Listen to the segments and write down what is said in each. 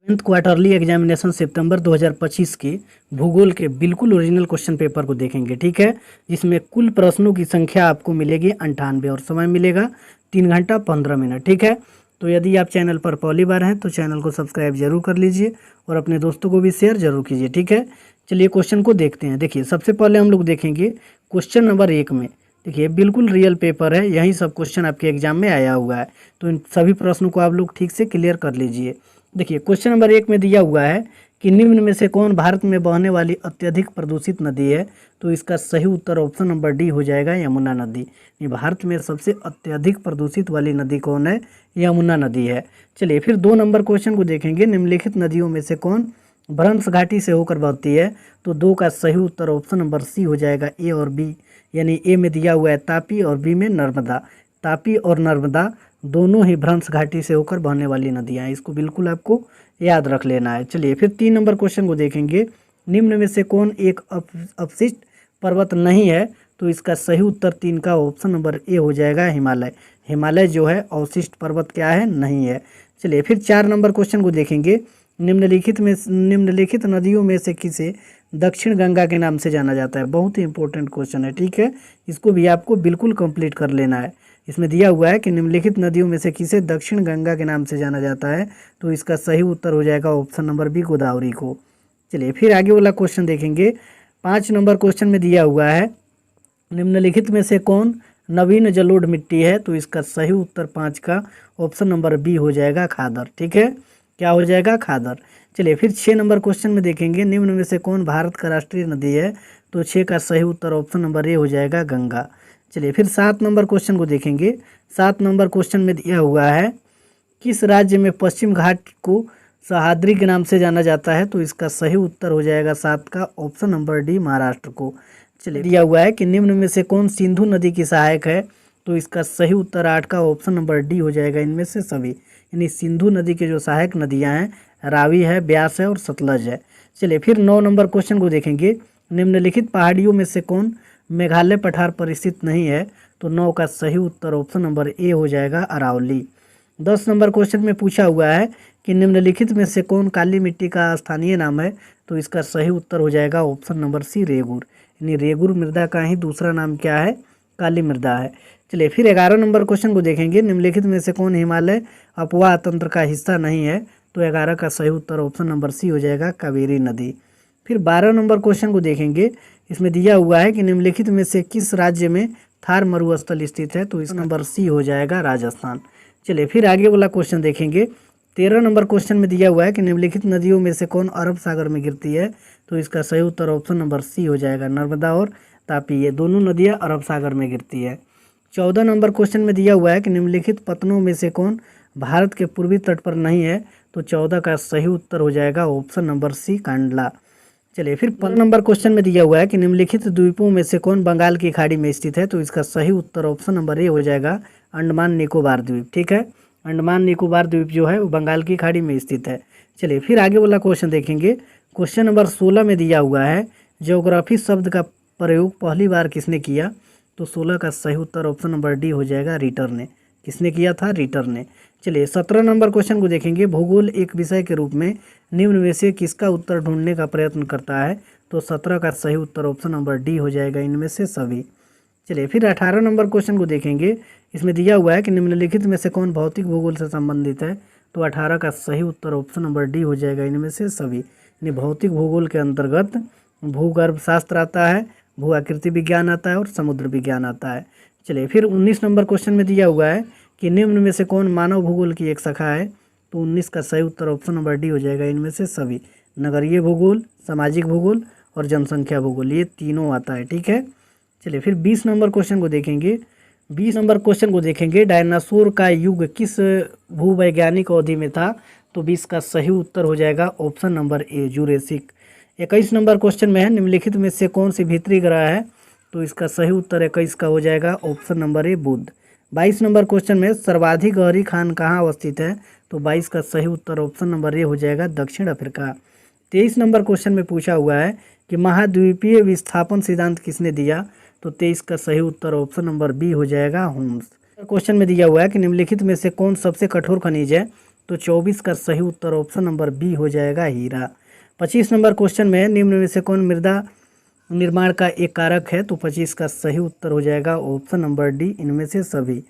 10th quarterly examination सितंबर 2025 के भूगोल के बिल्कुल ओरिजिनल क्वेश्चन पेपर को देखेंगे, ठीक है। जिसमें कुल प्रश्नों की संख्या आपको मिलेगी 98 और समय मिलेगा 3 घंटा 15 मिनट, ठीक है। तो यदि आप चैनल पर पहली बार हैं तो चैनल को सब्सक्राइब जरूर कर लीजिए और अपने दोस्तों को भी शेयर जरूर कीजिए, ठीक है। चलिए क्वेश्चन को देखते हैं। देखिए सबसे पहले हम लोग देखेंगे क्वेश्चन नंबर 1 में। देखिए बिल्कुल रियल पेपर है, यही सब क्वेश्चन आपके एग्जाम में आया हुआ है, तो इन सभी प्रश्नों को आप लोग ठीक से क्लियर कर लीजिए। देखिए क्वेश्चन नंबर 1 में दिया हुआ है कि निम्न में से कौन भारत में बहने वाली अत्यधिक प्रदूषित नदी है। तो इसका सही उत्तर ऑप्शन नंबर डी हो जाएगा, यमुना नदी। ये भारत में सबसे अत्यधिक प्रदूषित वाली नदी कौन है? यमुना नदी है। चलिए फिर 2 नंबर क्वेश्चन को देखेंगे। निम्नलिखित नदियों में से कौन भ्रंश घाटी से होकर बहती है? तो 2 का सही उत्तर ऑप्शन नंबर सी हो जाएगा, ए और बी। यानी ए में दिया हुआ है तापी और बी में नर्मदा। तापी और नर्मदा दोनों ही भ्रंश घाटी से होकर बहने वाली नदियाँ हैं, इसको बिल्कुल आपको याद रख लेना है। चलिए फिर 3 नंबर क्वेश्चन को देखेंगे। निम्न में से कौन एक अवशिष्ट पर्वत नहीं है? तो इसका सही उत्तर 3 का ऑप्शन नंबर ए हो जाएगा, हिमालय। हिमालय जो है अवशिष्ट पर्वत क्या है? नहीं है। चलिए फिर 4 नंबर क्वेश्चन को देखेंगे। निम्नलिखित नदियों में से किसे दक्षिण गंगा के नाम से जाना जाता है? बहुत ही इंपॉर्टेंट क्वेश्चन है, ठीक है। इसको भी आपको बिल्कुल कंप्लीट कर लेना है। इसमें दिया हुआ है कि निम्नलिखित नदियों में से किसे दक्षिण गंगा के नाम से जाना जाता है? तो इसका सही उत्तर हो जाएगा ऑप्शन नंबर बी, गोदावरी को। चलिए फिर आगे वाला क्वेश्चन देखेंगे। 5 नंबर क्वेश्चन में दिया हुआ है निम्नलिखित में से कौन नवीन जलोढ़ मिट्टी है? तो इसका सही उत्तर 5 का ऑप्शन नंबर बी हो जाएगा, खादर, ठीक है। क्या हो जाएगा? खादर। चलिए फिर 6 नंबर क्वेश्चन में देखेंगे। निम्न में से कौन भारत का राष्ट्रीय नदी है? तो 6 का सही उत्तर ऑप्शन नंबर ए हो जाएगा, गंगा। चलिए फिर 7 नंबर क्वेश्चन को देखेंगे। 7 नंबर क्वेश्चन में दिया हुआ है किस राज्य में पश्चिम घाट को सह्याद्री के नाम से जाना जाता है? तो इसका सही उत्तर हो जाएगा 7 का ऑप्शन नंबर डी, महाराष्ट्र को। चलिए दिया हुआ है कि निम्न में से कौन सिंधु नदी की सहायक है? तो इसका सही उत्तर 8 का ऑप्शन नंबर डी हो जाएगा, इनमें से सभी। यानी सिंधु नदी के जो सहायक नदियां हैं रावी है, ब्यास है और सतलज है। चलिए फिर 9 नंबर क्वेश्चन को देखेंगे। निम्नलिखित पहाड़ियों में से कौन मेघालय पठार पर स्थित नहीं है? तो 9 का सही उत्तर ऑप्शन नंबर ए हो जाएगा, अरावली। 10 नंबर क्वेश्चन में पूछा हुआ है कि निम्नलिखित में से कौन काली मिट्टी का स्थानीय नाम है? तो इसका सही उत्तर हो जाएगा ऑप्शन नंबर सी, रेगुर। यानी रेगुर मृदा का ही दूसरा नाम क्या है? काली मृदा है। चलिए फिर 11 नंबर क्वेश्चन को देखेंगे। निम्नलिखित में से कौन हिमालय अपवाह तंत्र का हिस्सा नहीं है? तो 11 का सही उत्तर ऑप्शन नंबर सी हो जाएगा, कावेरी नदी। फिर 12 नंबर क्वेश्चन को देखेंगे। इसमें दिया हुआ है कि निम्नलिखित में से किस राज्य में थार मरुस्थल स्थित है? तो इस नंबर सी हो जाएगा, राजस्थान। चलिए फिर आगे वाला क्वेश्चन देखेंगे। 13 नंबर क्वेश्चन में दिया हुआ है कि निम्नलिखित नदियों में से कौन अरब सागर में गिरती है? तो इसका सही उत्तर ऑप्शन नंबर सी हो जाएगा, नर्मदा और तापी। ये दोनों नदियाँ अरब सागर में गिरती है। 14 नंबर क्वेश्चन में दिया हुआ है कि निम्नलिखित पत्तनों में से कौन भारत के पूर्वी तट पर नहीं है? तो 14 का सही उत्तर हो जाएगा ऑप्शन नंबर सी, कांडला। चलिए फिर 15 नंबर क्वेश्चन में दिया हुआ है कि निम्नलिखित द्वीपों में से कौन बंगाल की खाड़ी में स्थित है? तो इसका सही उत्तर ऑप्शन नंबर ए हो जाएगा, अंडमान निकोबार द्वीप, ठीक है। अंडमान निकोबार द्वीप जो है वो बंगाल की खाड़ी में स्थित है। चलिए फिर आगे वाला क्वेश्चन देखेंगे। क्वेश्चन नंबर 16 में दिया हुआ है ज्योग्राफी शब्द का प्रयोग पहली बार किसने किया? तो 16 का सही उत्तर ऑप्शन नंबर डी हो जाएगा, रीटर ने। किसने किया था? रीटर ने। चलिए 17 नंबर क्वेश्चन को देखेंगे। भूगोल एक विषय के रूप में निम्न में से किसका उत्तर ढूंढने का प्रयत्न करता है? तो 17 का सही उत्तर ऑप्शन नंबर डी हो जाएगा, इनमें से सभी। चलिए फिर 18 नंबर क्वेश्चन को देखेंगे। इसमें दिया हुआ है कि निम्नलिखित में से कौन भौतिक भूगोल से संबंधित है? तो 18 का सही उत्तर ऑप्शन नंबर डी हो जाएगा, इनमें से सभी। यानी भौतिक भूगोल के अंतर्गत भूगर्भ शास्त्र आता है, भू आकृति विज्ञान आता है और समुद्र विज्ञान आता है। चलिए फिर 19 नंबर क्वेश्चन में दिया हुआ है कि निम्न में से कौन मानव भूगोल की एक शाखा है? तो 19 का सही उत्तर ऑप्शन नंबर डी हो जाएगा, इनमें से सभी। नगरीय भूगोल, सामाजिक भूगोल और जनसंख्या भूगोल, ये तीनों आता है, ठीक है। चलिए फिर 20 नंबर क्वेश्चन को देखेंगे। 20 नंबर क्वेश्चन को देखेंगे। डायनासोर का युग किस भूवैज्ञानिक अवधि में था? तो 20 का सही उत्तर हो जाएगा ऑप्शन नंबर ए, जुरेसिक। 21 नंबर क्वेश्चन में है निम्नलिखित में से कौन सी भीतरी ग्रह है? तो इसका सही उत्तर 21 का हो जाएगा ऑप्शन नंबर ए, बुध। 22 नंबर क्वेश्चन में सर्वाधिक गहरी खान कहाँ अवस्थित है? तो 22 का सही उत्तर ऑप्शन नंबर ए हो जाएगा, दक्षिण अफ्रीका। 23 नंबर क्वेश्चन में पूछा हुआ है कि महाद्वीपीय विस्थापन सिद्धांत किसने दिया? तो 23 का सही उत्तर ऑप्शन नंबर बी हो जाएगा, होम्स। क्वेश्चन में दिया हुआ है कि निम्नलिखित में से कौन सबसे कठोर खनिज है? तो 24 का सही उत्तर ऑप्शन नंबर बी हो जाएगा हीरा। 25 नंबर क्वेश्चन में निम्न में से कौन मृदा निर्माण का एक कारक है? तो 25 का सही उत्तर हो जाएगा ऑप्शन नंबर डी, इनमें से सभी।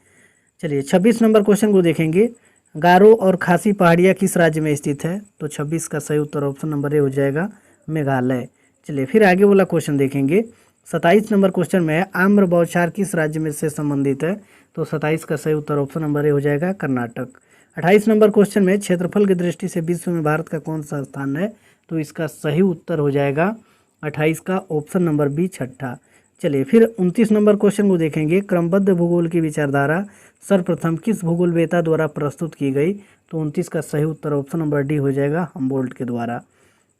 चलिए 26 नंबर क्वेश्चन को देखेंगे। गारो और खासी पहाड़ियाँ किस राज्य में स्थित है? तो 26 का सही उत्तर ऑप्शन नंबर ए हो जाएगा मेघालय। चलिए फिर आगे वाला क्वेश्चन देखेंगे। 27 नंबर क्वेश्चन में आम्र बौछार किस राज्य में से संबंधित है? तो 27 का सही उत्तर ऑप्शन नंबर ए हो जाएगा कर्नाटक। 28 नंबर क्वेश्चन में क्षेत्रफल की दृष्टि से विश्व में भारत का कौन सा स्थान है? तो इसका सही उत्तर हो जाएगा 28 का ऑप्शन नंबर बी छठा। चलिए फिर 29 नंबर क्वेश्चन को देखेंगे। क्रमबद्ध भूगोल की विचारधारा सर्वप्रथम किस भूगोलवेता द्वारा प्रस्तुत की गई? तो 29 का सही उत्तर ऑप्शन नंबर डी हो जाएगा हमबोल्ट के द्वारा।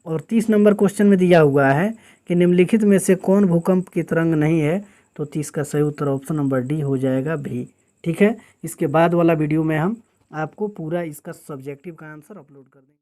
और 30 नंबर क्वेश्चन में दिया हुआ है कि निम्नलिखित में से कौन भूकंप की तरंग नहीं है? तो 30 का सही उत्तर ऑप्शन नंबर डी हो जाएगा भी। ठीक है, इसके बाद वाला वीडियो में हम आपको पूरा इसका सब्जेक्टिव का आंसर अपलोड कर देंगे।